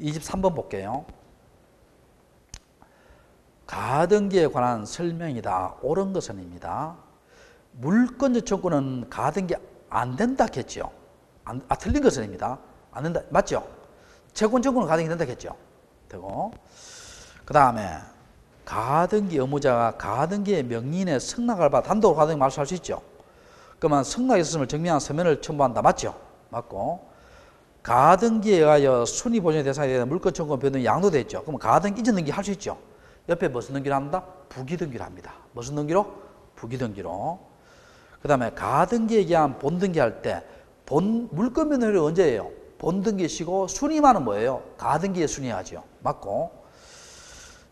23번 볼게요. 가등기에 관한 설명이다. 옳은 것은입니다. 물권적 청구는 가등기 안 된다 했죠. 틀린 것은입니다. 안 된다. 맞죠? 채권 청구는 가등기 된다 했죠. 되고. 그 다음에 가등기 의무자가 가등기의 명의인의 승낙을 받아 단독으로 가등기 말소할 수 있죠. 그러면 승낙이 있었음을 증명한 서면을 첨부한다. 맞죠? 맞고. 가등기에 의하여 순위 보존의 대상에 대한 물권 청구 변동이 양도되어 있죠. 그러면 가등기 이전 등기 할 수 있죠. 옆에 무슨 등기를 합니다? 부기등기를 합니다. 무슨 등기로? 부기등기로. 그 다음에 가등기에 의한 본등기 할 때 물권 변동률이 언제예요? 본등기시고 순위만은 뭐예요? 가등기에 순위하죠. 맞고.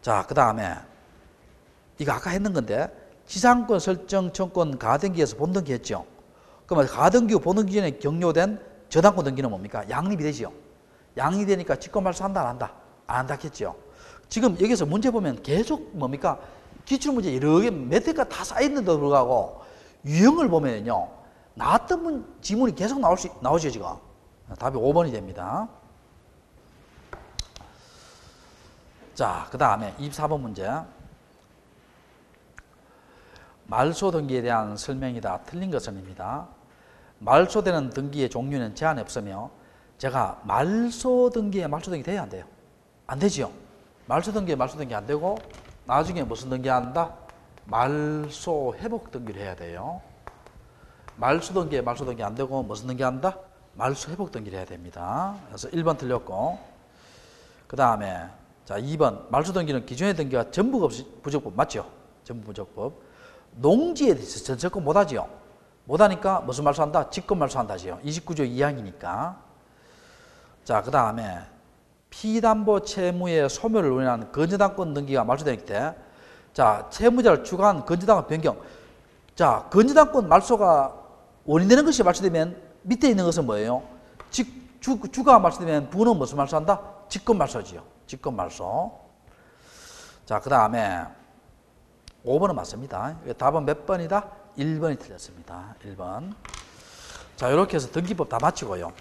자, 그 다음에 이거 아까 했는 건데 지상권 설정 청권 가등기에서 본등기 했죠. 그러면 가등기 후 본등기 전에 격려된 저당권 등기는 뭡니까? 양립이 되죠. 양립이 되니까 직권 말소 한다, 안 한다? 안 한다 했죠. 지금 여기서 문제 보면 계속 뭡니까? 기출문제 여러 개 몇 회가 다 쌓여있는데도 불구하고 유형을 보면요. 나왔던 지문이 계속 나오죠, 지금. 답이 5번이 됩니다. 자, 그 다음에 24번 문제. 말소 등기에 대한 설명이다. 틀린 것은입니다. 말소되는 등기의 종류는 제한이 없으며 제가 말소 등기에 말소 등기 돼야 안 돼요? 안 되지요. 말소 등기에 말소 등기 안 되고 나중에 무슨 등기 한다? 말소 회복 등기를 해야 돼요. 말소 등기에 말소 등기 안 되고 무슨 등기 한다? 말소 회복 등기를 해야 됩니다. 그래서 1번 틀렸고 그 다음에 자 2번 말소 등기는 기존의 등기가 전부가 없이 부적법 맞죠? 전부 부적법. 농지에 대해서 전세권 못하지요. 못하니까 무슨 말소한다? 직권 말소한다지요. 29조 2항이니까. 자, 그 다음에 피담보 채무의 소멸을 원인한 건저당권 등기가 말소될 때, 자, 채무자를 추가한 건저당권 변경. 자, 건저당권 말소가 원인되는 것이 말소되면 밑에 있는 것은 뭐예요? 주가 말소되면 부는 무슨 말소한다? 직권 말소지요. 직권 말소. 자, 그 다음에 5번은 맞습니다. 답은 몇 번이다? 1번이 틀렸습니다. 1번. 자, 이렇게 해서 등기법 다 마치고요.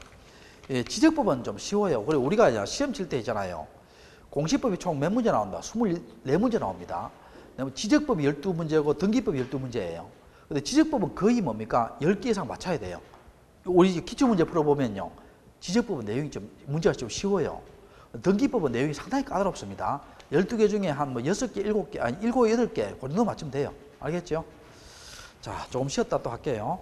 예, 지적법은 좀 쉬워요. 그리고 우리가 시험 칠 때 있잖아요. 공시법이 총 몇 문제 나온다? 24문제 나옵니다. 지적법이 12문제고 등기법이 12문제예요. 근데 지적법은 거의 뭡니까? 10개 이상 맞춰야 돼요. 우리 기출문제 풀어보면요. 지적법은 내용이 문제가 좀 쉬워요. 등기법은 내용이 상당히 까다롭습니다. 12개 중에 한 6개, 7개, 아니 7, 8개, 그 정도 맞추면 돼요. 알겠죠? 자, 조금 쉬었다 또 할게요.